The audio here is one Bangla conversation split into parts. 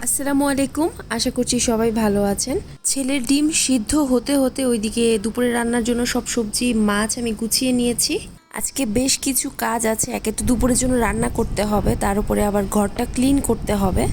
আসসালামু আলাইকুম। আশা করছি সবাই ভালো আছেন। ছেলের ডিম সিদ্ধ হতে হতে ওইদিকে দুপুরে রান্নার জন্য সব সবজি মাছ আমি গুছিয়ে নিয়েছি। আজকে বেশ কিছু কাজ আছে। একে তো দুপুরের জন্য রান্না করতে হবে, তার উপরে আবার ঘরটা ক্লিন করতে হবে।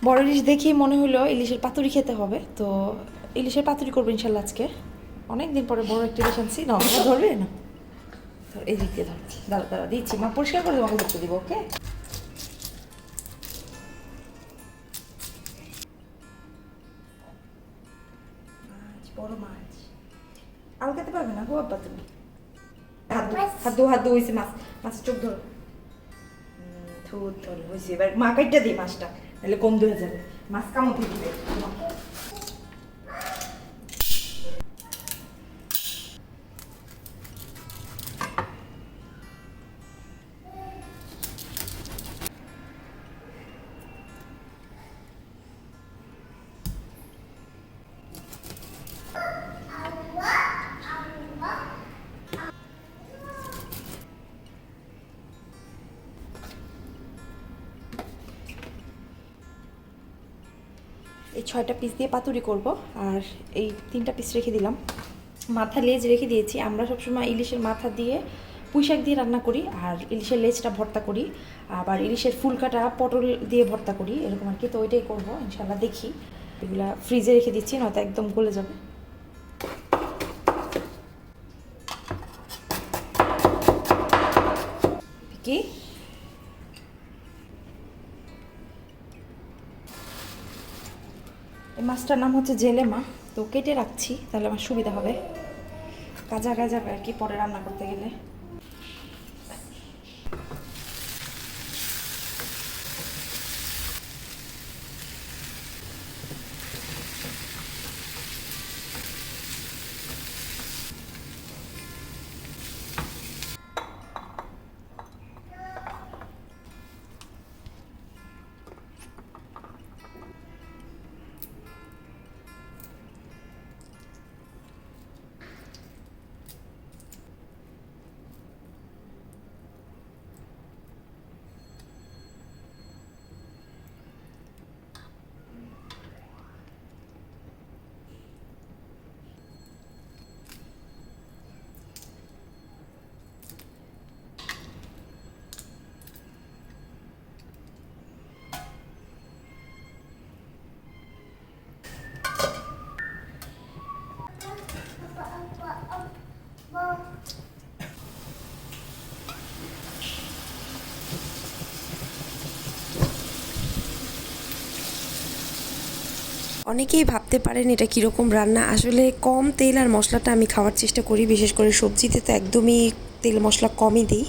বড় ইলিশ দেখেই মনে হলো ইলিশের পাতুরি খেতে হবে, তো ইলিশের পাতুরি করবো ইনশাল্লাহ আজকে। অনেকদিন পরে বড় একটা ইলিশ আনছি। না ধরবে না, ধর এই দিক দিয়ে ধর। দাঁড়া দাঁড়া দিচ্ছি, মা পরিষ্কার করে তোমাকে দেখতে দিব। ওকে, বড় মাছ আলগাতে পারবে না গো আব্বা তুমি। হাত দো হয়েছে। মাছের চোখ ধরো। থুত ধরে হয়েছে। এবার মা কাইটা দিই মাছটা, নাহলে কম ধরে যাবে। মাছ কামড় দিবে। এই 6টা পিস দিয়ে পাতুরি করব, আর এই 3টা পিস রেখে দিলাম। মাথা লেজ রেখে দিয়েছি। আমরা সবসময় ইলিশের মাথা দিয়ে পুঁই শাক দিয়ে রান্না করি, আর ইলিশের লেজটা ভর্তা করি, আবার ইলিশের ফুলকাটা পটল দিয়ে ভর্তা করি, এরকম আর কি। তো ওইটাই করবো ইনশাল্লাহ। দেখি, এগুলা ফ্রিজে রেখে দিচ্ছি, নয়তো একদম গলে যাবে। কি এই মাছটার নাম হচ্ছে জেলে মা, তো কেটে রাখছি, তাহলে আমার সুবিধা হবে, কাজা যাবে আর কি পরে রান্না করতে গেলে। অনেকেই ভাবতে পারেন এটা কীরকম রান্না। আসলে কম তেল আর মশলাটা আমি খাওয়ার চেষ্টা করি, বিশেষ করে সবজিতে তো একদমই তেল মশলা কমই দিই।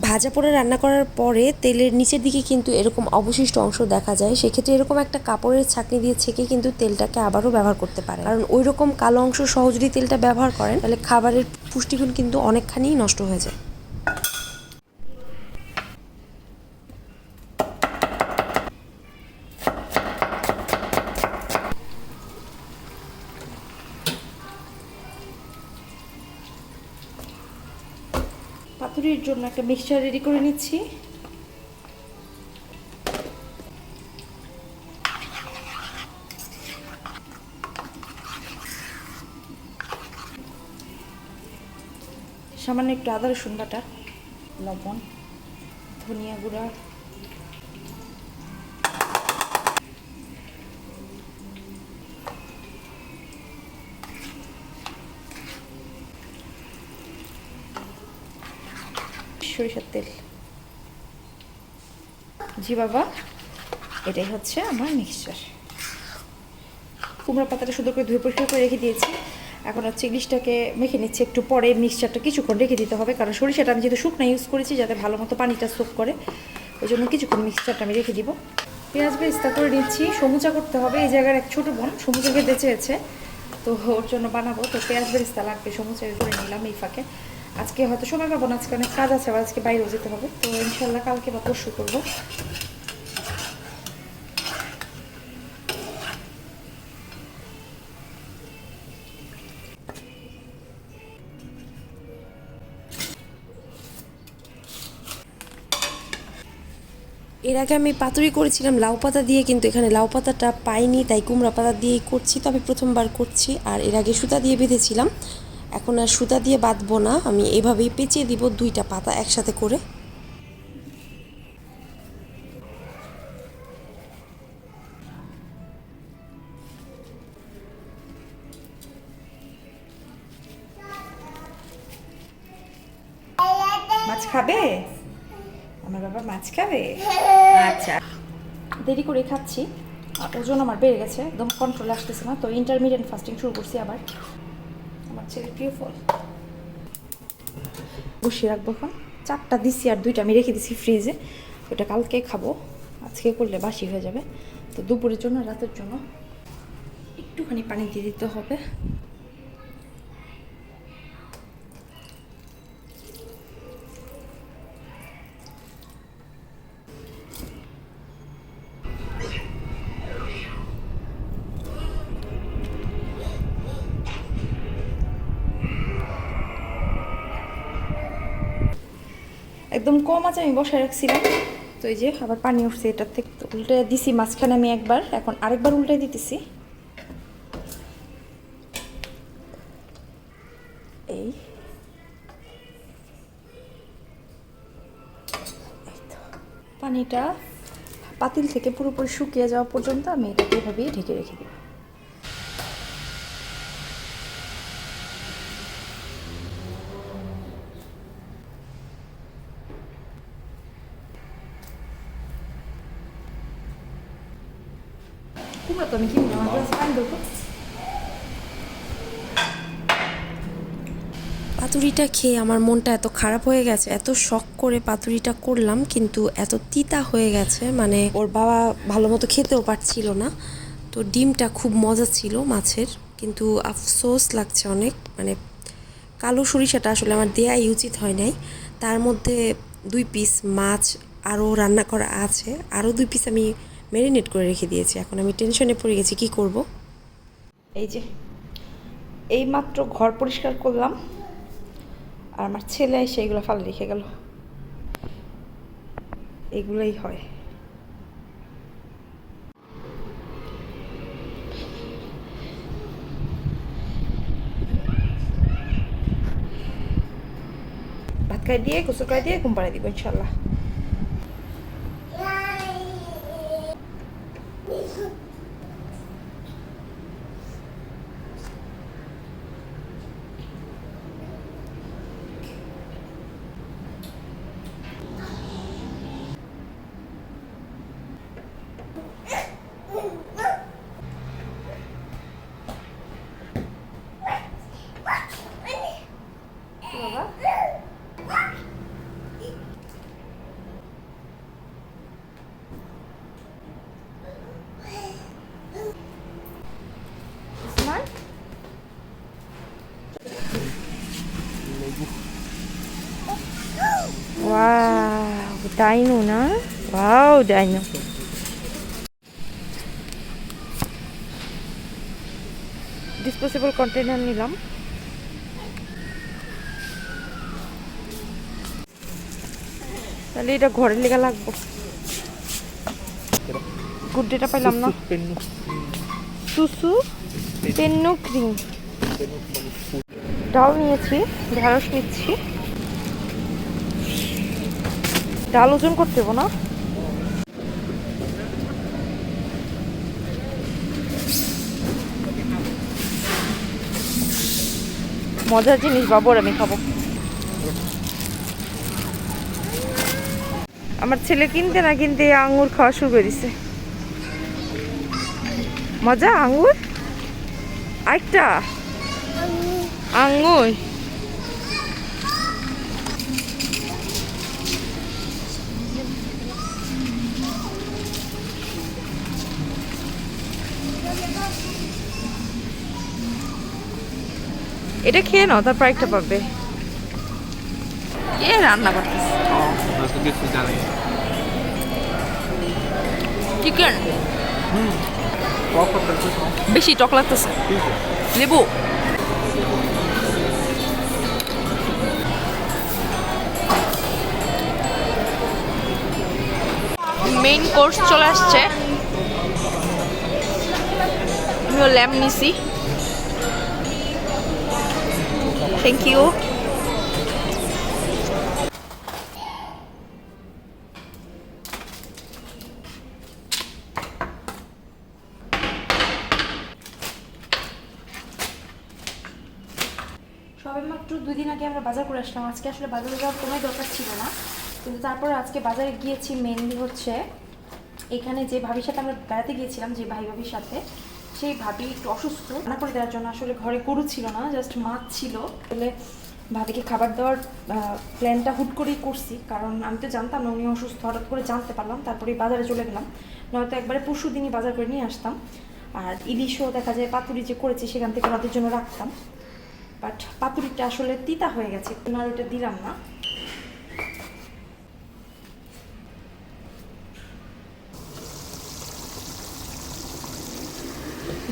ভাজা পোড়া রান্না করার পরে তেলের নিচের দিকে কিন্তু এরকম অবশিষ্ট অংশ দেখা যায়। সেক্ষেত্রে এরকম একটা কাপড়ের ছাঁকনি দিয়ে ছেঁকে কিন্তু তেলটাকে আবারও ব্যবহার করতে পারে, কারণ ওই রকম কালো অংশ সহ যদি তেলটা ব্যবহার করেন তাহলে খাবারের পুষ্টিগুণ কিন্তু অনেকখানি নষ্ট হয়ে যায়। পাতুরির জন্য একটা মিক্সচার রেডি করে নিচ্ছি। সামান্য একটু আদা রসুন বাটা, লবণ, ধনিয়া গুঁড়া, সরিষার তেল। জি বাবা, এটাই হচ্ছে আমার মিক্সচার। কুমড়া পাতাটা সুন্দর করে ধুয়ে পরিষ্কার করে রেখে দিয়েছি। এখন হচ্ছে ইলিশটাকে মেখে নিচ্ছি। একটু পরে মিক্সচারটা কিছুক্ষণ রেখে দিতে হবে, কারণ সরিষাটা আমি যেহেতু শুকনা ইউজ করেছি, যাতে ভালো মতো পানিটা সোক করে, ওই জন্য কিছুক্ষণ মিক্সচারটা আমি রেখে দিব। পেঁয়াজ বেরেস্তা করে নিচ্ছি। সমুচা করতে হবে। এই জায়গার এক ছোটো বোন সমুচা খেতে চেয়েছে, তো ওর জন্য বানাবো, তো পেঁয়াজ বেরেস্তা লাগবে। সমুচা করে নিলাম এই ফাঁকে। আজকে হয়তো সময় পাবো না, আজকে অনেক কাজ আছে, আবার আজকে বাইরেও যেতে হবে। তো ইনশাল্লাহ কালকে বা পরশু করবো। এর আগে আমি পাতুরি করেছিলাম লাউ পাতা দিয়ে, কিন্তু এখানে লাউ পাতাটা পাইনি, তাই কুমড়া পাতা দিয়েই করছি। তবে প্রথমবার করছি। আর এর আগে সুতা দিয়ে বেঁধেছিলাম, এখন আর সুতা দিয়ে বাঁধবো না, আমি এভাবেই পেঁচিয়ে দিব 2টা পাতা একসাথে করে। মাছ খাবে? আমার বাবা মাছ খাবে? আচ্ছা, দেরি করে খাচ্ছি, আর ওজন আমার বেড়ে গেছে, একদম কন্ট্রোলে আসতেছে না। তো ইন্টারমিডিয়েট ফাস্টিং শুরু করছি আবার। আমার ছেলের প্রিয় ফল। বসিয়ে রাখবো এখন। 4টা দিছি আর 2টা আমি রেখে দিছি ফ্রিজে, ওটা কালকে খাবো, আজকে করলে বাসি হয়ে যাবে। তো দুপুরের জন্য, রাতের জন্য একটুখানি পানি দিয়ে দিতে হবে। একদম কম আছে, আমি বসায় রাখছিলাম। তো এই যে আবার পানি উঠছে এটার থেকে, তো উল্টে দিছি মাঝখানে আমি একবার, এখন আরেকবার উল্টে দিতেছি। এই পানিটা পাতিল থেকে পুরোপুরি শুকিয়ে যাওয়া পর্যন্ত আমি এটাকে এভাবেই ঢেকে রেখে দিই। কুমড়া তো আমি কিনি, আমার গ্লাস পানি দেবো। পাতুরিটা খেয়ে আমার মনটা এত খারাপ হয়ে গেছে, এত শখ করে পাতুরিটা করলাম কিন্তু এত তিতা হয়ে গেছে, মানে ওর বাবা ভালো মতো খেতেও পারছিল না। তো ডিমটা খুব মজা ছিল মাছের, কিন্তু আফসোস লাগছে অনেক, মানে কালো সরিষাটা আসলে আমার দেয়াই উচিত হয় নাই। তার মধ্যে 2 পিস মাছ আরও রান্না করা আছে, আরও 2 পিস আমি ম্যারিনেট করে রেখে দিয়েছি। এখন আমি টেনশনে পড়ে গেছি কি করব। এই যে এই মাত্র ঘর পরিষ্কার করলাম, আর আমার ছেলে এসে এগুলো ফালে রেখে গেল। এগুলোই হয়। ভাত খাই দিয়ে, গোসল খাই দিয়ে ঘুম পাড়াই দিব ইনশাল্লাহ। উসমান, ওয়াও ডাইনো না, ওয়াও ডাইনো। ডিসপোজেবল কন্টেনার নিলাম। তাহলে এটা ঘরের লেগে লাগবো। গুড্ডেটা পাইলাম না। সুসু পেন্নু ক্রিম। ডাল নিয়েছি, ঢেঁড়স নিচ্ছি। ডাল ওজন করতে হবে না। মজার জিনিস বাবর, আমি খাবো। আমার ছেলে কিনতে না কিনতে আঙ্গুর খাওয়া শুরু করে দিছে। মজা আঙ্গুর, আরেকটা আঙ্গুর। এটা খেয়ে নাও, তারপর একটা পাবে। কে রান্না করতেছে? আজকে কিছু জানি না। চিকেন কফ করতেছে তো। বেশি টক লাগতেছে। ঠিক আছে। লেবু। মেইন কোর্স চলে আসছে। ল্যাম্প নিছি। Thank you. সবেমাত্র 2 দিন আগে আমরা বাজার করে আসলাম। আজকে আসলে বাজারে যাওয়ার কোনো দরকার ছিল না, কিন্তু তারপরে আজকে বাজারে গিয়েছি মেনলি হচ্ছে এখানে যে ভাবির সাথে আমরা বেড়াতে গিয়েছিলাম, যে ভাবির সাথে, সেই ভাবি একটু অসুস্থ। রান্না করে দেওয়ার জন্য আসলে ঘরে গরু ছিল না, জাস্ট মাছ ছিল। আসলে ভাবিকে খাবার দেওয়ার প্ল্যানটা হুট করেই করছি, কারণ আমি তো জানতাম না উনি অসুস্থ। হঠাৎ করে জানতে পারলাম, তারপরে বাজারে চলে গেলাম। নয়তো একবারে পরশু দিনই বাজার করে নিয়ে আসতাম। আর ইলিশও দেখা যায় পাতুরি যে করেছি সেখান থেকে ওনাদের জন্য রাখতাম, বাট পাতুরিটা আসলে তিতা হয়ে গেছে, আর ওইটা দিলাম না।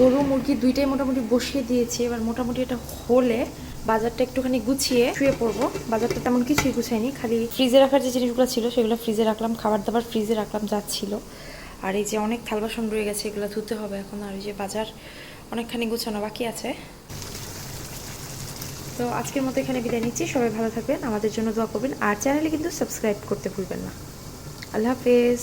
গরু মুরগি দুইটাই মোটামুটি বসিয়ে দিয়েছি। এবার মোটামুটি এটা হলে বাজারটা একটুখানি গুছিয়ে শুয়ে পড়বো। বাজারটা তেমন কিছুই গুছাইনি, খালি ফ্রিজে রাখার যে জিনিসগুলো ছিল সেগুলো ফ্রিজে রাখলাম, খাবার দাবার ফ্রিজে রাখলাম যা ছিল। আর এই যে অনেক থাল বাসন রয়ে গেছে, এগুলো ধুতে হবে এখন। আর এই যে বাজার অনেকখানি গুছানো বাকি আছে। তো আজকের মতো এখানে বিদায় নিচ্ছি। সবাই ভালো থাকবেন, আমাদের জন্য দোয়া করবেন, আর চ্যানেলে কিন্তু সাবস্ক্রাইব করতে ভুলবেন না। আল্লাহ হাফেজ।